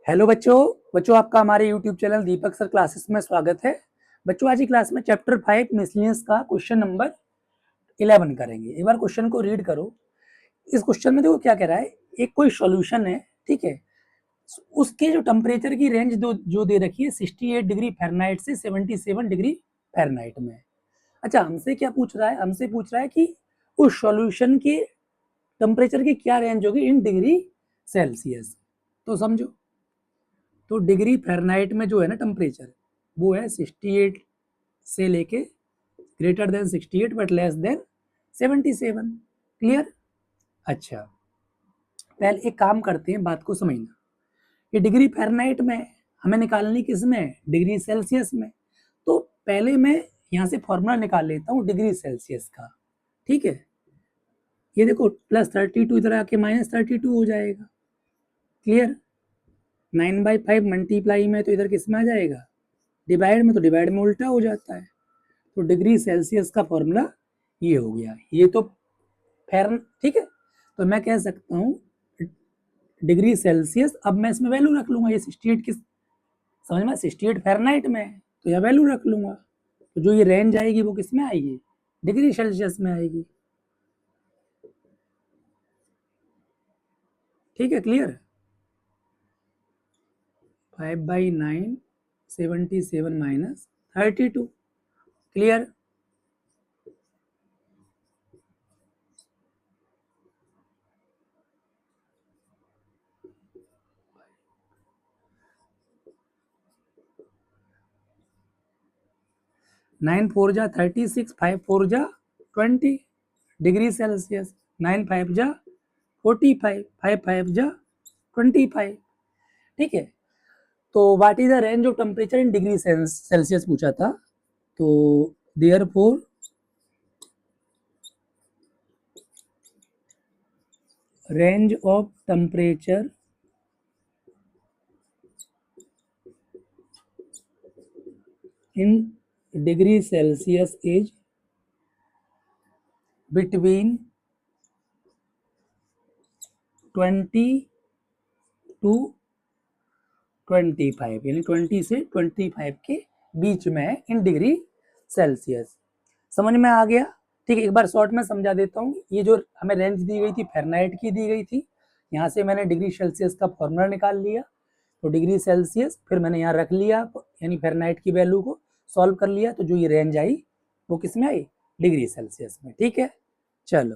Hello बच्चों आपका हमारे यूट्यूब चैनल दीपक सर क्लासेस में स्वागत है। बच्चों आज की क्लास में चैप्टर 5 मिसलिनियस का क्वेश्चन नंबर 11 करेंगे। एक बार क्वेश्चन को रीड करो। इस क्वेश्चन में देखो क्या कह रहा है। एक कोई सॉल्यूशन है, ठीक है, उसके जो टेम्परेचर की रेंज जो दे रखी है 68 डिग्री फ़ारेनहाइट से 77 डिग्री फ़ारेनहाइट में। अच्छा, हमसे क्या पूछ रहा है, हमसे पूछ रहा है कि उस सॉल्यूशन के टेम्परेचर की क्या रेंज होगी इन डिग्री सेल्सियस। तो समझो, तो डिग्री फ़ारेनहाइट में जो है ना टेम्परेचर, वो है 68 से लेके greater than 68 but less than 77। Clear? अच्छा, पहले एक काम करते हैं, बात को समझना। ये डिग्री फ़ारेनहाइट में हमें निकालनी किस में, डिग्री सेल्सियस में। तो पहले मैं यहाँ से फॉर्मूला निकाल लेता हूँ डिग्री सेल्सियस का, ठीक है। ये देखो +32 इधर आके -32 हो जाएगा। क्लियर? 9/5 मल्टीप्लाई में तो इधर किस में आ जाएगा, डिवाइड में, तो डिवाइड में उल्टा हो जाता है। तो डिग्री सेल्सियस का फॉर्मूला ये हो गया। ये तो फेरन, ठीक है। तो मैं कह सकता हूँ डिग्री सेल्सियस, अब मैं इसमें वैल्यू रख लूंगा। ये 68 किस, समझ में, 68 फ़ारेनहाइट में है, तो यह वैल्यू रख लूंगा। तो जो ये रेंज आएगी वो किस में आएगी, डिग्री सेल्सियस में आएगी। ठीक है, क्लियर? 5/9 77 माइनस 32। क्लियर? नाइन 4 जा 36, 5 4 जा 20 डिग्री सेल्सियस, 9 5 जा 45, 5 5 जा 25। ठीक है। तो what is the range of temperature in degree Celsius पूछा था। तो therefore range of temperature in degree Celsius is between 20 to 25, यानी 20 से 25 के बीच में है इन डिग्री सेल्सियस। समझ में आ गया? ठीक है, एक बार शॉर्ट में समझा देता हूँ। ये जो हमें रेंज दी गई थी फ़ारेनहाइट की दी गई थी, यहाँ से मैंने डिग्री सेल्सियस का फॉर्मूला निकाल लिया। तो डिग्री सेल्सियस फिर मैंने यहाँ रख लिया, यानी फ़ारेनहाइट की वैल्यू को सॉल्व कर लिया। तो जो ये रेंज आई वो किस में आई, डिग्री सेल्सियस में। ठीक है, चलो